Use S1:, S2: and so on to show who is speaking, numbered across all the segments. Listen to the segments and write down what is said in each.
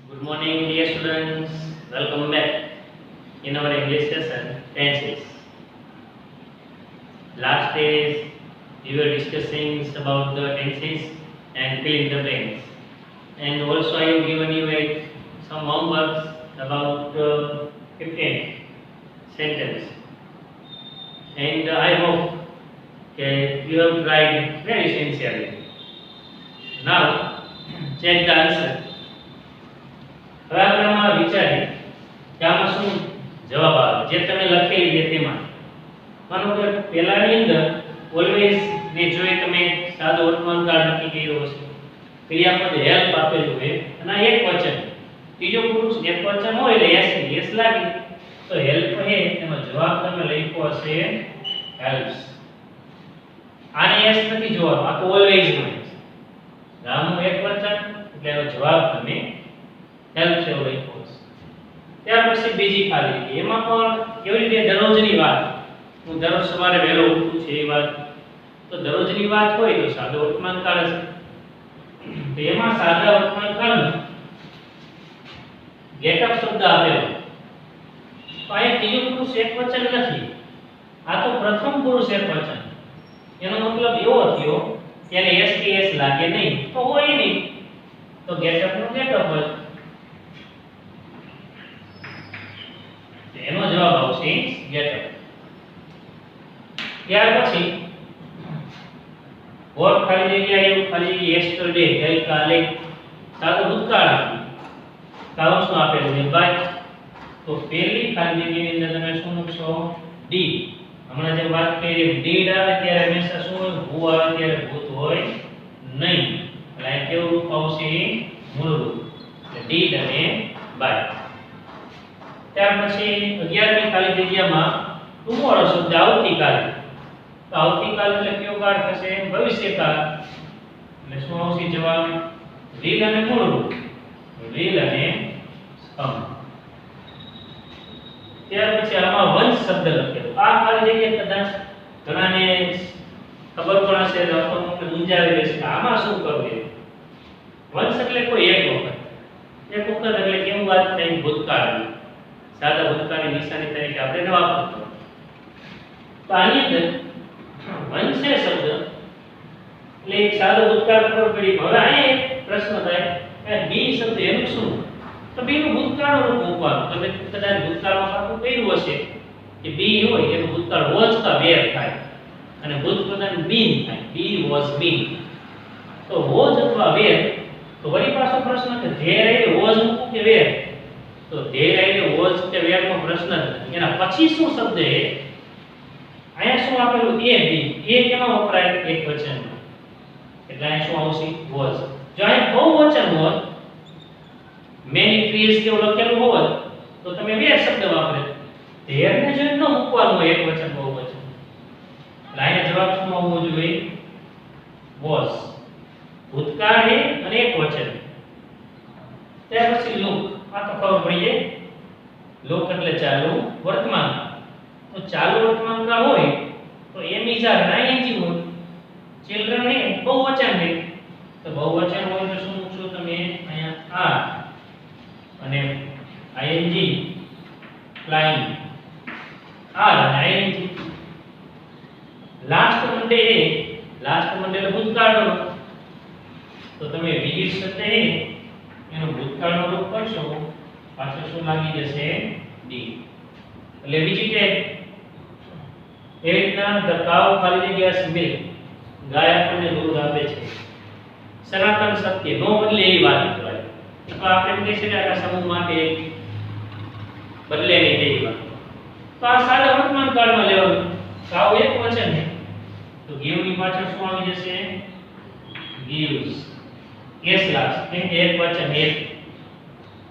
S1: Good morning, dear students. Welcome back in our English session, tenses. Last days we were discussing about the tenses and fill in the blanks. And also I have given you some homeworks about 15 sentence. And I hope you have tried very sincerely. Now, check the answer. હવે આપણે આમાં વિચારીએ કે આમાં શું જવાબ આવે જે તમે લખેલી છે તેમાં માનો કે પહેલાની અંદર ઓલવેઝ ને જોઈએ તમે સાદો વર્તમાન કાળ નક્કી કર્યો હશે ક્રિયાપદ હેલ્પ આપેલું હોય અને આ એક વચન ત્રીજો પુરુષ એક વચન હોય એટલે એસ લાગે તો હેલ્પ હે એમાં જવાબ તમે લખ્યો હશે હેલ્પ્સ આને એસ નથી જોવાનો આ તો ઓલવેઝ માં રામનું એક વચન એટલે એનો જવાબ તમે હેલ્પ છે એવું લખ્યું છે ત્યાર પછી બીજી ખાલી જગ્યા એમાં પણ કેવી રીતે દરરોજની વાત હું દરરોજ સવારે વહેલો ઉઠું છું એ વાત તો દરરોજની વાત હોય તો સાદો વર્તમાન કાળ હશે તો એમાં સાદા વર્તમાન કાળમાં ગેટ અપ શબ્દ આપેલો તો આ ત્રીજો પુરુષ એક વચન નથી આ તો પ્રથમ પુરુષ એક વચન એનો મતલબ એવો થયો કે એને એસ કે એસ લાગે નહીં તો હોય નહીં તો ગેટ અપ નો ગેટ અપ હોય એનો જવાબ આવશે ગેટ અપ ત્યાર પછી વોટ ખાલી જગ્યા એવું ખાલી યેસ્ટરડે ગઈકાલે સાદો ભૂતકાળ કાઉન્સ નો આપેલું છે બાય તો પહેલી ખાલી જગ્યાની અંદર તમે શું મૂકશો ડી હમણાં જે વાત કરી ડીડ આવે ત્યારે હંમેશા શું હોય ભૂ આવે ત્યારે ભૂત હોય નહીં એટલે આ કેવું રૂપ આવશે મૂળ રૂપ એટલે ડીડ અને બાય ત્યાર પછી 11મી ખાલી જગ્યામાં ટુમોરો શબ્દ આવતીકાલ તો આવતીકાલ એટલે કયો કાળ થશે ભવિષ્યકાળ એટલે શું આવશે જવાબ રીલ અને મૂળ રૂપ રીલ અને સ્તંભ ત્યાર પછી આમાં વંશ શબ્દ લખેલો આ ખાલી જગ્યા કદાચ ઘણાને ખબર પણ હશે તો આપણને મૂંઝાવી દેશે આમાં શું કરવું વંશ એટલે કોઈ એક વખત એટલે કેવું વાત થાય ભૂતકાળ સાદા ભૂતકાળની નિશાની તરીકે આપણે વાપરતો તો આની અંદર વંશે શબ્દ એટલે એક સાદો ભૂતકાળ ખબર પડી હવે આ એક પ્રશ્ન થાય કે બી શબ્દ એનું શું તો બી નું ભૂતકાળનું રૂપ મૂકવાનું તમે કદાચ ભૂતકાળમાં પાકું કર્યું હશે કે બી હોય એનું ભૂતકાળ વોઝ કા વેર થાય અને ભૂત પ્રધાન બીન થાય બી વોઝ બીન તો વોઝ અથવા વેર તો વળી પાછો પ્રશ્ન કે ધેર એટલે વોઝ મૂકું કે વેર તો ધેર એટલે વોઝ કે વેર નો પ્રશ્ન એના પછી શું શબ્દ છે અહીંયા શું આપેલું એ બી એ કેમાં વપરાય એક વચનમાં એટલે અહીંયા શું આવશે વોઝ જો અહીંયા બહુવચન હોત મેની ટ્રીઝ કેવું લખેલું હોત તો તમે બે શબ્દ વાપરે ધેરને જો ન મૂકવાનું હોય એક વચન બહુવચન એટલે અહીંયા જવાબ શું આવવો જોઈએ વોઝ ભૂતકાળ છે અને એક વચન ત્યાર પછી લુક આ તો ખબર પડી જાય લુક એટલે ચાલુ વર્તમાન તો ચાલુ વર્તમાન કાળ હોય તો એમ ઇઝ આર નાઇન્જી હોય ચિલ્ડ્રન ને બહુવચન છે તો બહુવચન હોય તો શું મૂકશો તમે અહીંયા આ અને આઈએનજી ફ્લાઇંગ આર અને આઈએનજી લાસ્ટ મંડે એટલે ભૂતકાળનો તો તમે વિઝિટ શબ્દ છે એનો ભૂતકાળનો રૂપ કરશો પાછળ શું લાગી જશે ડી એટલે વિઝિટેડ એ રીતના ધ કાઉ ખાલી જગ્યા મિલ્ક ગાય આપણને દૂધ આપે છે સનાતન સત્ય નો બદલે એવી વાત કહેવાય તો આપણે એમ કહીએ છીએ કે આ સમૂહ માટે બદલે નહીં એવી વાત તો આ સાદા વર્તમાન કાળમાં લેવાનું કાઉ એક વચન છે તો ગીવ ની પાછળ શું આવી જશે gives કેસ લાગશે કેમ કે એક વચન એક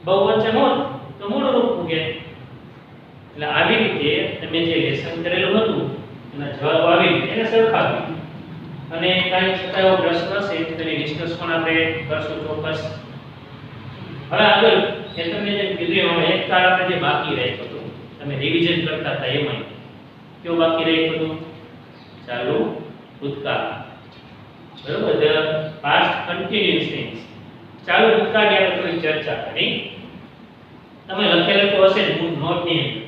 S1: બહુવચન હોત તો મૂળ રૂપ ઉગે એટલે આવી રીતે તમે જે લેસન કરેલું હતું એના જવાબ આવી રીતે એને સરખાવી અને કાઈ છતાં એવો પ્રશ્ન હશે તો તેની ડિસ્કસ પણ આપણે કરશું ચોક્કસ હવે આગળ એ તમને જે કીધું એમાં એક કાળ આપણે જે બાકી રાખ્યો હતો તમે રિવિઝન કરતા હતા એમાં કેવું બાકી રાખ્યું હતું ચાલુ ભૂતકાળ બરોબર the past continuous tense ચાલુ ભૂતકાળની આપણે થોડી ચર્ચા કરી. તમે લખેલું તો હશે જ નોટની અંદર.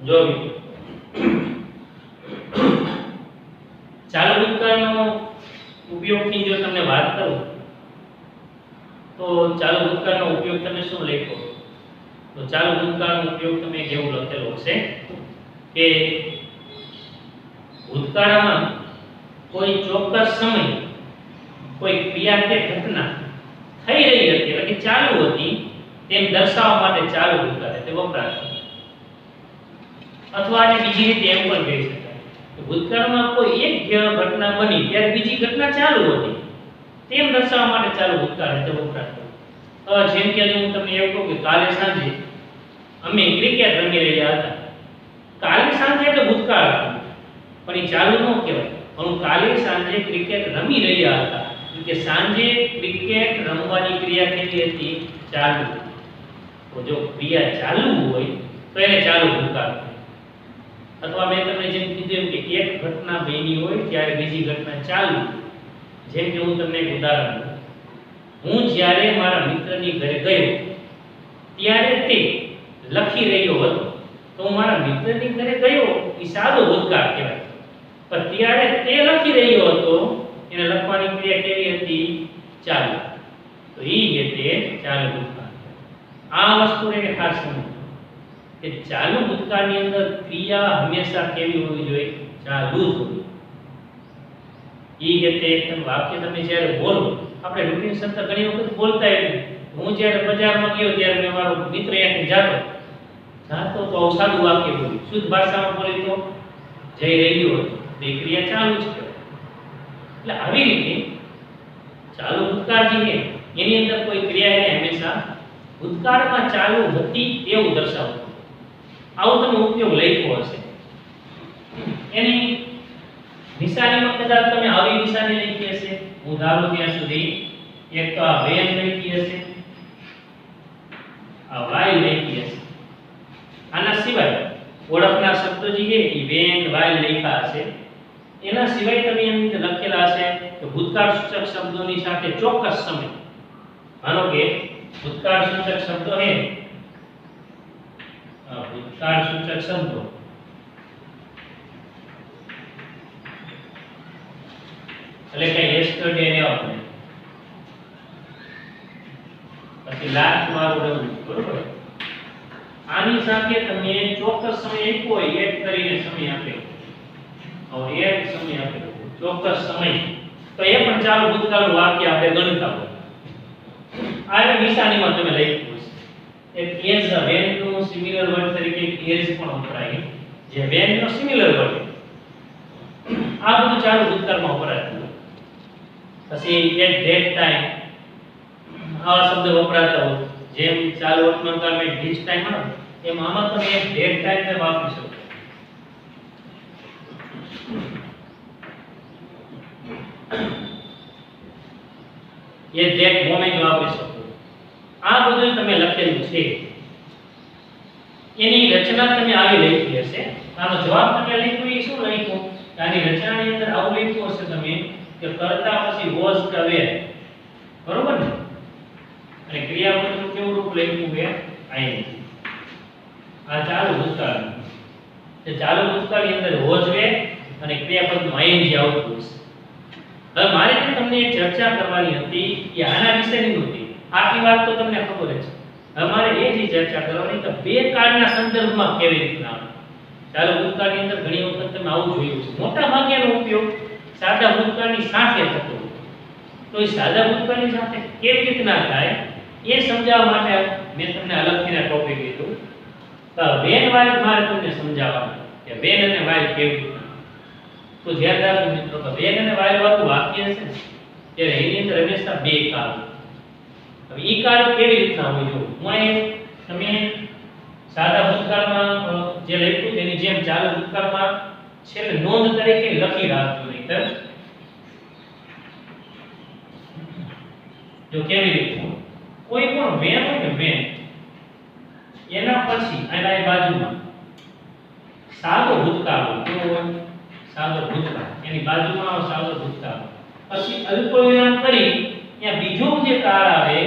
S1: જો ચાલુ ભૂતકાળનો ઉપયોગની જો તમને વાત કરું તો ચાલુ ભૂતકાળનો ઉપયોગ તમે શું લખો? તો ચાલુ ભૂતકાળનો ઉપયોગ તમે કેવું લખેલો હશે કે ભૂતકાળમાં કોઈ ચોક્કસ સમય કોઈ ક્રિયા કે ઘટના થઈ રહી હતી એટલે કે ચાલુ હતી તેમ દર્શાવવા માટે ચાલુ ભૂતકાળ તે વપરાય. અથવા આને બીજી રીતે એમ પણ કહી શકાય કે ભૂતકાળમાં કોઈ એક ઘટના બની ત્યારે બીજી ઘટના ચાલુ હતી તેમ દર્શાવવા માટે ચાલુ ભૂતકાળ તે વપરાય. જેમ કે હું તમને એવું કહું કે કાલે સાંજે અમે ક્રિકેટ રમી રહ્યા હતા. કાલે સાંજે એટલે ભૂતકાળ હતું પણ એ ચાલુ ન કહેવાય. પણ કાલે સાંજે ક્રિકેટ રમી રહ્યા હતા કે સાંજે ક્રિકેટ રમવાની ક્રિયા કેવી હતી? ચાલુ. તો જો ક્રિયા ચાલુ હોય તો એને ચાલુ ભૂતકાળ કહેવાય. અથવા મેં તમને જેમ કીધું કે એક ઘટના બની હોય ત્યારે બીજી ઘટના ચાલુ. જેમ કે હું તમને એક ઉદાહરણ આપું. હું જ્યારે મારા મિત્રની ઘરે ગયો ત્યારે તે લખી રહ્યો હતો. તો હું મારા મિત્રની ઘરે ગયો એ સાદો ભૂતકાળ કહેવાય. પણ ત્યારે તે લખી રહ્યો હતો એને લખવાની ક્રિયા કેવી હતી? ચાલુ. તો એ એટલે ચાલુ ભૂતકાળ. આ વસ્તુ એને ખાસ સમજો કે ચાલુ ભૂતકાળની અંદર ક્રિયા હંમેશા કેવી હોવી જોઈએ? ચાલુ જ હોવી. ઈ એટલે એકદમ વાક્ય તમે જ્યારે બોલો, આપણે રૂટીન શબ્દ ઘણી વખત બોલતા હોય. હું જ્યારે બજારમાં ગયો ત્યારે મેં મારો મિત્ર અહીંયાથી જાતો તો સાદું વાક્ય બોલ્યું. શુદ્ધ ભાષામાં બોલી તો જઈ રહ્યો હતો. તે ક્રિયા ચાલુ છે. એટલે આવી રીતે ચાલુ ભૂતકાળ જે છે એની અંદર કોઈ ક્રિયા એને હંમેશા ભૂતકાળમાં ચાલુ હતી એવું દર્શાવતું. આવો તમે ઉપયોગ લખ્યો હશે. એની નિશાનીમાં કદાચ તમે આવી નિશાની લખી હશે. હું ધારું ત્યાં સુધી એક તો આ વેન લખી હશે, આ વાઇલ લખી હશે. આના સિવાય ઓળખના શબ્દો જે છે એ વેન વાઇલ લખ્યા હશે. એના સિવાય તમે એની અંદર લખેલા હશે કે ભૂતકાળ સૂચક શબ્દોની સાથે ચોક્કસ સમય. માનો કે ભૂતકાળ સૂચક શબ્દો છે, ભૂતકાળ સૂચક શબ્દો એટલે કે yesterday ને આપણે પછી લાસ્ટ વાળું રહેવું, બરોબર? આની સાથે તમે ચોક્કસ સમય આપ્યો હોય, એડ કરીને સમય આપ્યો હવે એડ સમય આપ્યો ચોક્કસ સમય, તો એ પણ ચાલુ ભૂતકાળનું વાક્ય આપણે ગણતા હોય. આ નિશાનીમાં તમે લખ્યું છે એક એઝ વેન નું સિમિલર વર્ડ તરીકે એઝ પણ વપરાય, જે વેન નો સિમિલર વર્ડ. આ બધું ચાલુ ભૂતકાળમાં વપરાતું. પછી એટ ધેટ ટાઈમ આવા શબ્દ વપરાતા હોય. જેમ ચાલુ વર્તમાનકાળમાં ધીસ ટાઈમ આવે એમ આમાં તમે એટ ધેટ ટાઈમ ને વાપરી શકો. એ ધેટ મોમેન્ટ વાપરી શકો. આ બધું તમે લખેલું છે. એની રચના તમે આવી લખી હશે. આનો જવાબ તમે લખ્યું એ શું લખ્યું? આની રચનાની અંદર આવું લખ્યું હશે તમે કે કરતા પછી વોઝ કે વેર, બરોબર ને? અને ક્રિયાપદનું કેવું રૂપ લખ્યું છે? આઈ. આ ચાલુ ભૂતકાળ. તે ચાલુ ભૂતકાળની અંદર વોઝ વેર અને ક્રિયાપદનું આઈ આવતું હશે. હવે મારે તમને એક ચર્ચા કરવાની હતી કે આના વિશેની હતી. આટલી વાત તો તમને ખબર જ છે. હવે મારે એ જ ચર્ચા કરવાની કે બે કાળના સંદર્ભમાં કેવી રીતના ચાલુ ભૂતકાળની અંદર ઘણી વખત તમે આવું જોયું છે. મોટા ભાગનો ઉપયોગ સાદા ભૂતકાળની સાથે થતો હોય. તો એ સાદા ભૂતકાળની સાથે કેવી રીતના થાય એ સમજાવવા માટે મેં તમને અલગથી ટોપિક લીધું. તો વેન વાઇલ મારે તમને સમજાવવાનું કે વેન અને વાઇલ કેવી રીતના. તો ધ્યાન રાખજો મિત્રો કે વેન અને વાયુ વાળું વાક્ય છે ને ત્યારે એની અંદર હંમેશા બે કાળ હોય. હવે ઈ કાળ કેવી રીતના હોય જો હું અહીં તમે સાદા ભૂતકાળમાં જે લખ્યું તેની જેમ ચાલુ ભૂતકાળમાં છેલ્લે નોંધ તરીકે લખી રાખજો નહીંતર જો કેવી રીતે કોઈ પણ વેન હોય ને વેન એના પછી આના બાજુમાં સાદો ભૂતકાળ હોય કેવો હોય સાદો ભૂતકાળ એની બાજુમાં સાદો ભૂતકાળ પછી અલ્પવિરામ કરી ત્યાં બીજો જે કાળ આવે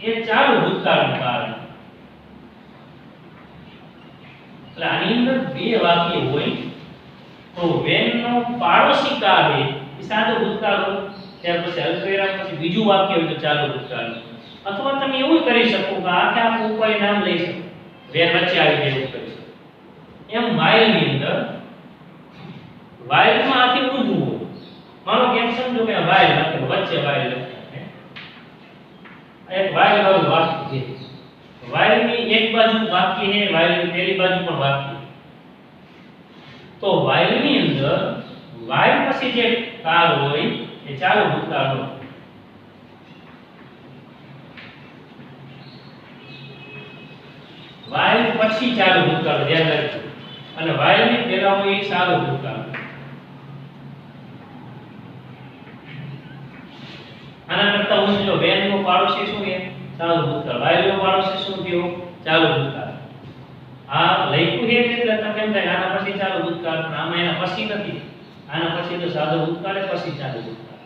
S1: એ ચાલુ ભૂતકાળનું કાળ. એટલે આની અંદર બે વાક્ય હોય તો વેનનો પાડોશી કાળ છે એ સાદો ભૂતકાળ હોય ત્યાર પછી અલ્પવિરામ પછી બીજું વાક્ય હોય તો ચાલુ ભૂતકાળ. અથવા તમે એવું કરી શકો કે આખે આખું કોઈ નામ લઈ શકો વેન વચ્ચે આવી જાય એવું કરી શકો. એમ વાઇલની અંદર વાઇલમાં આખી ઊંધું હોય માનો કે એમ સમજો કે વાઇલ લખેલું વચ્ચે વાઇલ લખેલું એક વાઇલ વાળું વાક્ય છે. વાઇલની એક બાજુ વાક્ય છે વાઇલની પેલી બાજુ પણ વાક્ય. તો વાઇલની અંદર વાઇલ પછી જે કાળ હોય એ ચાલુ ભૂતકાળ હોય. વાઇલ પછી ચાલુ ભૂતકાળ ધ્યાન રાખજો અને વાઇલની પહેલા હોય એ ચાલુ ભૂતકાળ. આના કરતા હું જો વેનનો પાડોશી શું છે ચાલુ ભૂતકાળ વાઇલનો પાડોશી શું થયો ચાલુ ભૂતકાળ. આ લખ્યું છે એટલે તમને એમ થાય આના પછી ચાલુ ભૂતકાળ પણ આમાં એના પછી નથી આના પછી તો સાદો ભૂતકાળ પછી ચાલુ ભૂતકાળ.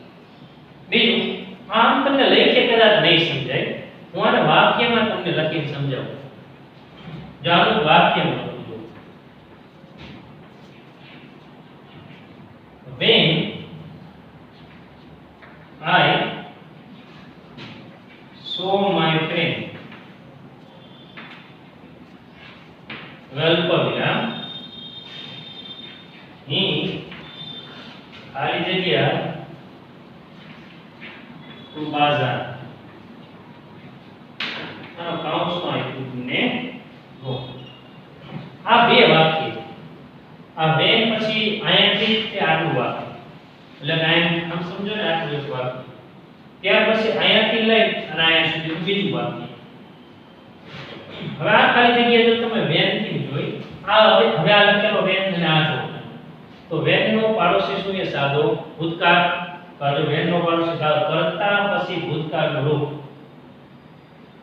S1: બીજું આમ તમને લખે કદાચ નહીં સમજાય હું આને વાક્યમાં તમને લખીને સમજાવું. જો આનું વાક્યમાં લખું છું when I saw my friend અલ્પવિરામ he ખાલી જગ્યા to બાજાર આ કૌંસમાં આપ્યું ને હો. આ બે વાક્ય આ વેન પછી અહીંયાથી તે આટલું વાક્ય એટલે કે આમ સમજો ને આટલું એક વાક્ય ત્યાર પછી અહીંયાથી લઈ અને અહીંયા સુધી બીજું વાક્ય. હવે આ ખાલી જગ્યા જો તમે વેન થી જોઈ આ હવે આ લખેલો વેન અને આ જો તો વેનનો પાડોશી શું છે સાદો ભૂતકાળ. તો વેનનો પાડોશી સાદો કરતા પછી ભૂતકાળનું રૂપ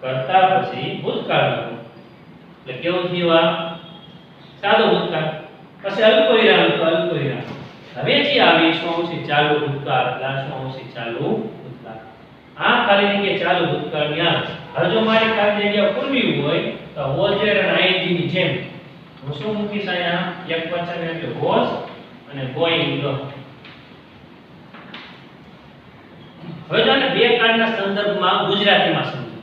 S1: કરતા પછી ભૂતકાળનું રૂપ એટલે કેવું થયું આ સાદો ભૂતકાળ. પછી અલ્પવિરામ તો અલ્પવિરામ હવે જે આવી શું આવશે ચાલુ ભૂતકાળ શું આવશે ચાલુ ભૂતકાળ. આ ખાલી જગ્યા ચાલુ ભૂતકાળની આ હવે જો મારી ખાલી જગ્યા પૂરવી હોય તો વોઝર અને આઈએનજી ની જેમ હું શું મૂકીશ અહીંયા એક વચન એટલે વોઝ અને ગોઈંગ. હવે જો આને બે કાળના સંદર્ભમાં ગુજરાતીમાં સમજો.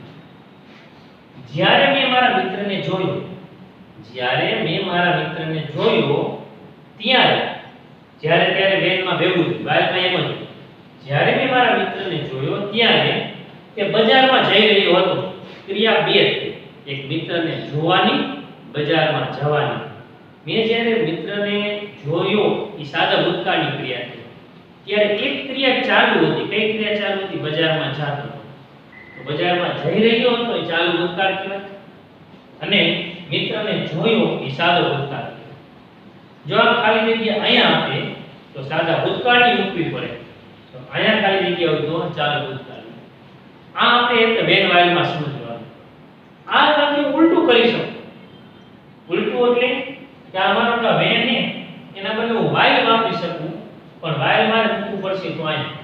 S1: જ્યારે મેં મારા મિત્રને જોયો ત્યારે વેનમાં ભેગું થયું બાળકમાં એમ જ જ્યારે મેં મારા મિત્રને જોયો ત્યારે તે બજારમાં જઈ રહ્યો હતો. ક્રિયા બે એક મિત્રને જોવાની બજારમાં જવાની. મેં જ્યારે મિત્રને જોયો એ સાદા ભૂતકાળની ક્રિયા છે ત્યારે એક ક્રિયા ચાલુ હતી. કઈ ક્રિયા ચાલુ હતી? બજારમાં જતો. તો બજારમાં જઈ રહ્યો હતો એ ચાલુ ભૂતકાળ કહેવાય અને મિત્રને જોયો એ સાદો ભૂતકાળ. જો આ ખાલી જગ્યા અહીંયા આપે તો સાદા ભૂતકાળની મૂકવી પડે તો અહીંયા ખાલી જગ્યા હોય તો ચાલુ ભૂતકાળ. આ આપણે એક વેન વાઇલમાં સમજવાનું. આ તમે ઉલટું કરી શકો. ઉલટું એટલે કે આ માનો કે વેન ને એના બદલે હું વાઇલ વાપરી શકું પણ વાઇલ મારે મૂકવું પડશે તો અહીંયા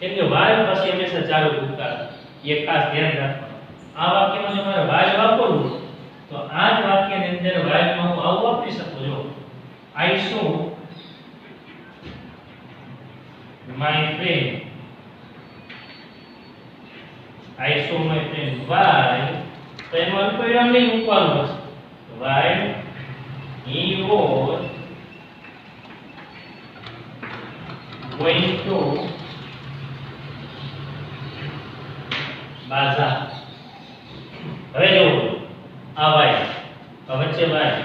S1: કેમ કે વાઇલ પછી હંમેશા ચાલુ ભૂતકાળ. એક ખાસ ધ્યાન રાખવાનું. આ વાક્યમાં જો મારે વાઇલ વાપરવું તો આ જ વાક્યની અંદર વાઇલમાં હું આવું વાપરી શકું. જો I saw my friend. I saw my friend. While તો એમાં અલ્પવિરામ નહીં મૂકવાનું હશે. While he was going to બાઝાર. હવે જો આ વાય વચ્ચે વાય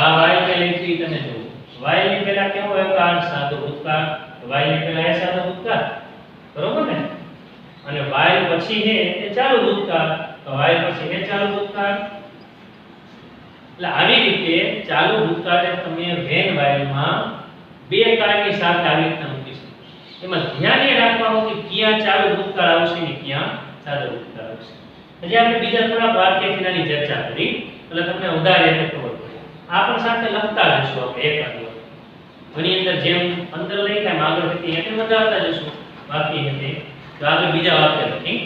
S1: આ વાય કે લખી તમે જો while ની પહેલા કેવો હોય કાળ સાદો ભૂતકાળ, while ની પહેલા એ સાદો ભૂતકાળ, બરોબર ને? અને while પછી હે એ ચાલુ ભૂતકાળ, તો while પછી હે ચાલુ ભૂતકાળ. એટલે આવી રીતે ચાલુ ભૂતકાળને તમે when while માં બે કાળની સાથે આવી રીતે મૂકી શકો. એમાં ધ્યાન એ રાખવાનું કે ક્યાં ચાલુ ભૂતકાળ આવશે ને ક્યાં સાદો ભૂતકાળ આવશે. હજી આપણે બીજા થોડા વાક્યની ચર્ચા કરી એટલે તમને વધારે એટલે ખબર પડે. આ પણ સાથે લખતા જશું આપણે એકાદ વાર. આની અંદર જેમ અંદર લખ્યા એમ આગળ હતી એટલે વધારતા જશું વાક્ય હતી. તો આગળ બીજા વાક્ય લખી.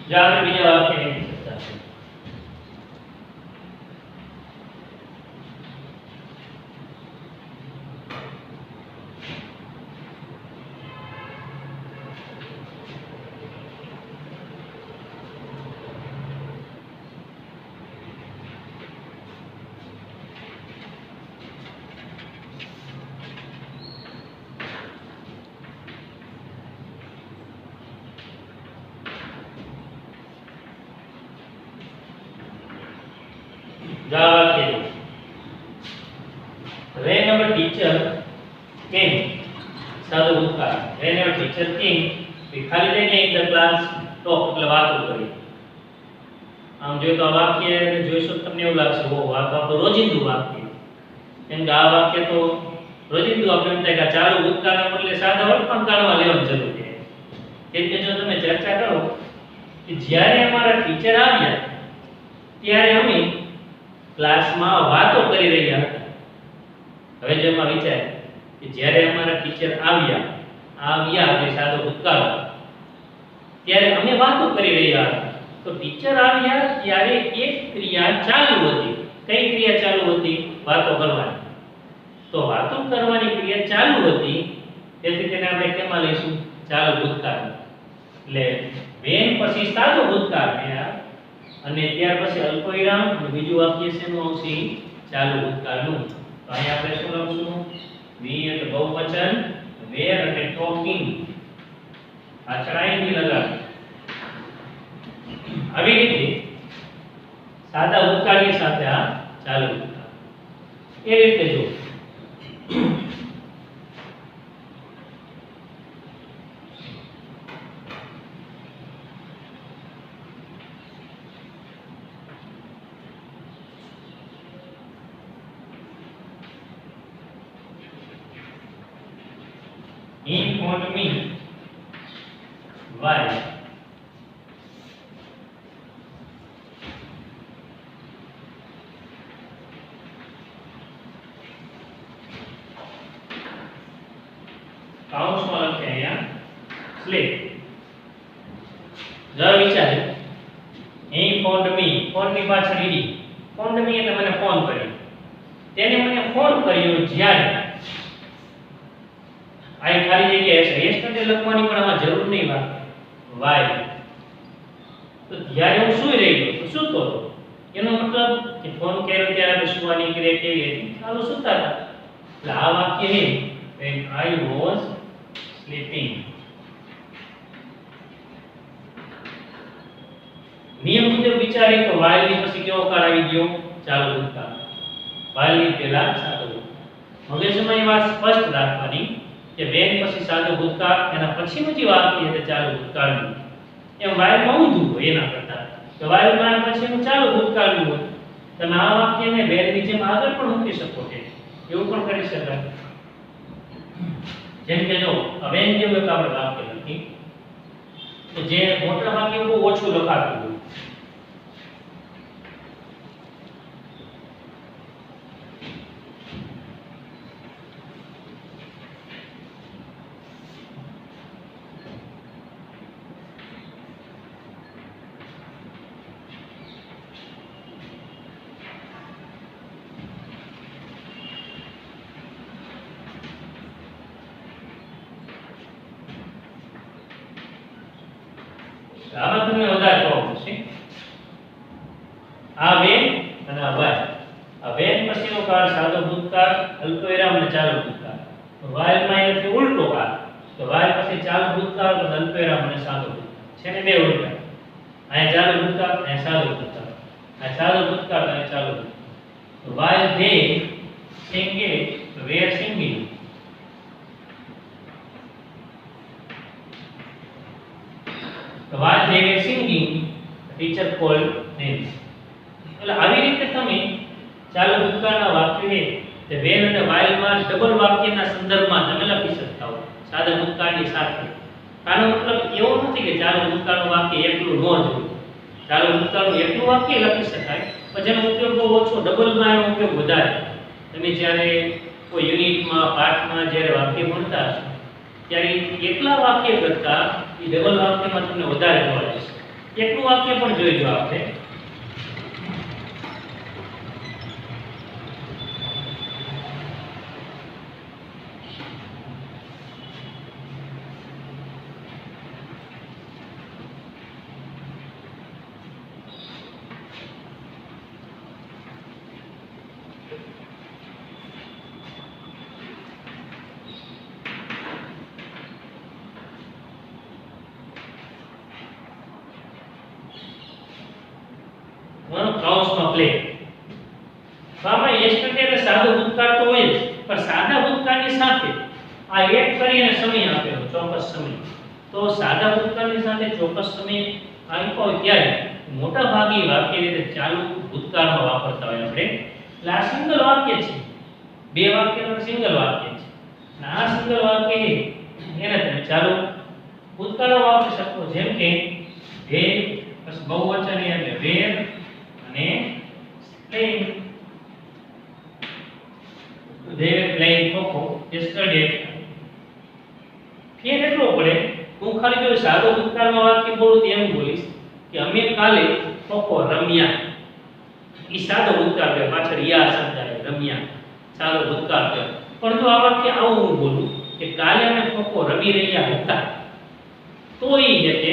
S1: જો આપણે બીજા વાક્યની ચર્ચા કરીએ. Whenever teacher came, સાદો ભૂતકાળ. Whenever teacher came, we ખાલી જઈને in the class talk એટલે વાતો કરી. આમ જોઈએ તો આ વાક્ય જોઈશું તમને એવું લાગશે ઓ આ તો આપણું રોજિંદુ વાક્ય. કેમ કે આ વાક્ય તો રોજિંદુ આપણે એમ થાય કે ચાલુ ભૂતકાળના બદલે સાદા વર્તમાનકાળમાં લેવાની જરૂર છે. કેમ કે જો તમે ચર્ચા કરો કે જ્યારે અમારા ટીચર આવ્યા ત્યારે અમે ક્લાસમાં વાતો કરી રહ્યા હતા. હવે જો એમાં વિચાર કે જ્યારે અમારા ટીચર આવ્યા એટલે સાદો ભૂતકાળ ત્યારે અમે વાતો કરી રહ્યા હતા. તો ટીચર આવ્યા ત્યારે એક ક્રિયા ચાલુ હતી. કઈ ક્રિયા ચાલુ હતી? વાતો કરવાની. તો વાતો કરવાની ક્રિયા ચાલુ હતી તેથી તેને આપણે કેમાં લઈશું? ચાલુ ભૂતકાળ. એટલે when પછી સાદો ભૂતકાળ અને ત્યાર પછી અલ્પવિરામ અને બીજું વાક્ય શેનું આવશે? ચાલુ ભૂતકાળનું. તો અહીંયા આપણે શું લખશું? we એટલે બહુવચન, were એટલે talking. આ ચડાઈને લગાડ. આવી રીતે સાદા ભૂતકાળની સાથે આ ચાલુ ભૂતકાળ. એ રીતે જો He phoned me. Why? કાઉન્સમાં લખે અહીંયા સ્લીપ. જો વિચારે he phoned me. ફોન ની પાછળ ઈડી. phoned me એટલે મને ફોન કર્યો. તેને મને ફોન કર્યો જ્યારે આ ખાલી જગ્યા છે yesterday લખવાની પણ આમાં જરૂર નહીં વાત. why તો જ્યારે હું સૂઈ રહ્યો તો સૂતો હતો એનો મતલબ કે ફોન કર્યો ત્યારે આપણે સુવાની ક્રિયા કેવી હતી? ચાલો સૂતા હતા. એટલે આ વાક્ય છે when I was sleeping. નિયમ મુજબ વિચારીએ તો while ની પછી કેવો કાળ આવી ગયો? ચાલુ ભૂતકાળ. while ની પહેલા સાદો ભૂતકાળ. મગજમાં એ વાત સ્પષ્ટ રાખવાની કે when પછી સાદો ભૂતકાળ એના પછીનું જે વાક્ય છે ચાલુ ભૂતકાળનું એમ while માં ઊંધું હોય એના કરતા. તો while માં પછીનું ચાલુ ભૂતકાળનું હોય તમે આ વાક્યને વેરની જેમ આગળ પણ મૂકી શકો છો, એવું પણ કરી શકાય. જેમ કે જો વેન જેવું એક આપણે વાક્ય લખી તો જે મોટા વાક્ય બહુ ઓછું લખાતું હોય. આમાં તમને વધારે જોવા મળશે. આ વેન અને આ વાય. આ વેન પછીનો કાળ સાદો ભૂતકાળ, અલ્પવિરામ અને ચાલુ ભૂતકાળ. વાય માં એથી ઉલટો કાળ. તો વાય પછી ચાલુ ભૂતકાળ તો અલ્પવિરામ અને સાદો ભૂતકાળ. છે ને બે ઉલટા. આ ચાલુ ભૂતકાળ અને સાદો ભૂતકાળ. આ ચાલુ ભૂતકાળ અને ચાલુ ભૂતકાળ. તો while they were singing. તો while they were singing, the teacher called names. એટલે આવી રીતે તમે ચાલુ ભૂતકાળના વાક્યને તે when અને while માં ડબલ વાક્યના સંદર્ભમાં તમે લખી શકતા હો સાદા ભૂતકાળની સાથે. આનો મતલબ એવો નથી કે ચાલુ ભૂતકાળનું વાક્ય એકલું ન જોઈએ. ચાલુ ભૂતકાળનું એકલું વાક્ય લખી શકાય, પણ જેનો ઉપયોગ બહુ ઓછો, ડબલમાં એનો ઉપયોગ વધારે. તમે જ્યારે કોઈ યુનિટમાં પાઠમાં જ્યારે વાક્ય ભણતા હશો ત્યારે એકલા વાક્ય કરતાં એ ડબલ વાક્યમાં તમને વધારે જોવા જશે. એકલું વાક્ય પણ જોઈ લો આપણે. કૌંસમાં પ્લે. આમાં yesterday એટલે સાદો ભૂતકાળ તો હોય જ, પણ સાદા ભૂતકાળની સાથે આ એક કરીને સમય આપેલો, ચોક્કસ સમય. તો સાદા ભૂતકાળની સાથે ચોક્કસ સમય આપ્યો હોય ત્યારે મોટા ભાગની વાક્ય રીતે ચાલુ ભૂતકાળમાં વાપરતા હોય આપણે. એટલે આ સિંગલ વાક્ય છે, બે વાક્યનું સિંગલ વાક્ય છે. અને આ સિંગલ વાક્ય એને તમે ચાલુ ભૂતકાળમાં વાપરી શકો. જેમ કે they બસ બહુવચન એટલે were અને playing. they were playing kho kho yesterday. ફેર એટલો પડે, હું ખાલી જો સાદો ભૂતકાળમાં વાક્ય બોલું તો એમ બોલીશ કે અમે કાલે ખોખો રમ્યા. ઈ સાદો ભૂતકાળ છે, પાછળ યા શબ્દ આવે, રમ્યા સાદો ભૂતકાળ છે. પણ જો આ વાક્ય આવું હું બોલું કે કાલે અમે ખોખો રમી રહ્યા હતા, તો ઈ છે કે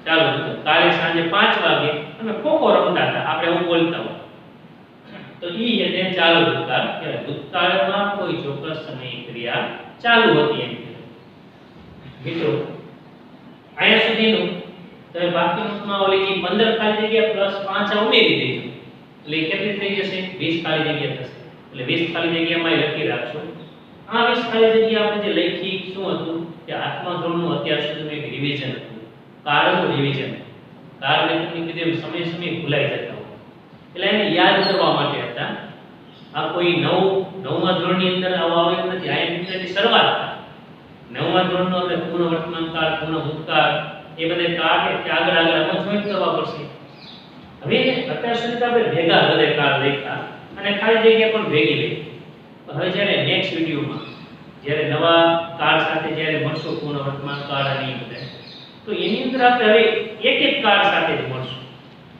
S1: ચાલો કાલે સાંજે 5 વાગે અમે ખોખો રમતા હતા, આપણે એવું બોલતા હોય તો ઈ એટલે ચાલુ ભૂતકાળ કહેવાય. ભૂતકાળમાં કોઈ ચોક્કસ સમય ક્રિયા ચાલુ હતી એમ કહેવાય. મિત્રો આયા સુધીનું તમે બાકી નોટમાં ઓલી 15 ખાલી જગ્યા પ્લસ 5 આ ઉમેરી દેજો એટલે કેટલી થઈ જશે? 20 ખાલી જગ્યા થશે. એટલે 20 ખાલી જગ્યામાં લખી રાખશો. આ 20 ખાલી જગ્યા આપણે જે લખી શું હતું કે આઠમા ધોરણનું અત્યાર સુધીનું એક રિવિઝન હતું, કાળનું રિવિઝન. કાળ મેં તમને કીધું સમય સમય ભૂલાઈ જતા હોય એટલે એને યાદ કરવા માટે હતા. આ કોઈ નવમા ધોરણની અંદર આવા આવે નથી. આ એની શરૂઆત નવમા ધોરણનો એટલે પૂર્ણ વર્તમાન કાળ, પૂર્ણ ભૂતકાળ, એ બધા કાળ કે આગળ આપણે જોઈન્ટ કરવા પડશે. હવે અત્યાર સુધી આપણે ભેગા બધા કાળ લખ્યા અને ખાલી જગ્યા પણ ભેગી લખી. હવે જ્યારે નેક્સ્ટ વિડિયોમાં જ્યારે નવા કાળ સાથે જ્યારે મળશું, પૂર્ણ વર્તમાન કાળ અને એ બધા, તો એની અંદર આપણે હવે એક એક કાળ સાથે જ મળશું.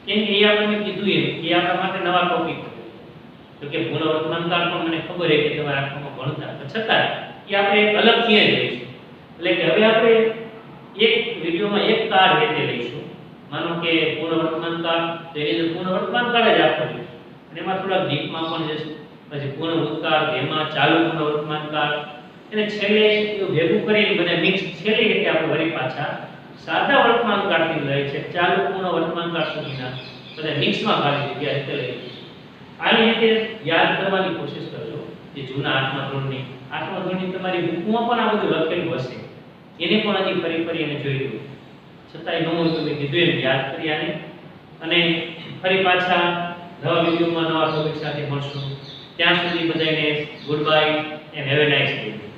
S1: કેમ કે એ આપણે કીધું એમ એ આપણા માટે નવા ટોપિક હતો. તો કે પૂર્ણ વર્તમાન કાળ પણ મને ખબર છે કે તમારા આંખમાં ભણતા, તો છતાં એ આપણે એક અલગથી જ લઈશું. એટલે કે હવે આપણે એક વિડિયોમાં એક કાળ રીતે લઈશું. માનો કે પૂર્ણ વર્તમાન કાળ, તો એની અંદર પૂર્ણ વર્તમાન કાળ જ આપણે લઈશું અને એમાં થોડા ડીપમાં પણ જશું. પછી પૂર્ણ ભૂતકાળ, એમાં ચાલુ પૂર્ણ વર્તમાન કાળ, અને છેલ્લે એવું ભેગું કરીને બધા મિક્સ છેલ્લી રીતે આપણે વળી પાછા સાદા વર્તમાન કાળથી લઈ છે ચાલુ પૂર્ણ વર્તમાન કાળ સુધીના બધા મિક્સમાં ખાલી જગ્યા રીતે લઈ. આની રીતે યાદ કરવાની કોશિશ કરજો. જે જૂના આઠમા ધોરણની તમારી બુકમાં પણ આ બધું લખેલું હશે, એને પણ હજી ફરી એને જોઈ લો. છતાંય ન હોય તો મેં કીધું એમ યાદ કરી આને અને ફરી પાછા નવા વિડીયોમાં નવા ટોપિક સાથે મળશું. ત્યાં સુધી બધાને good bye and have a nice day.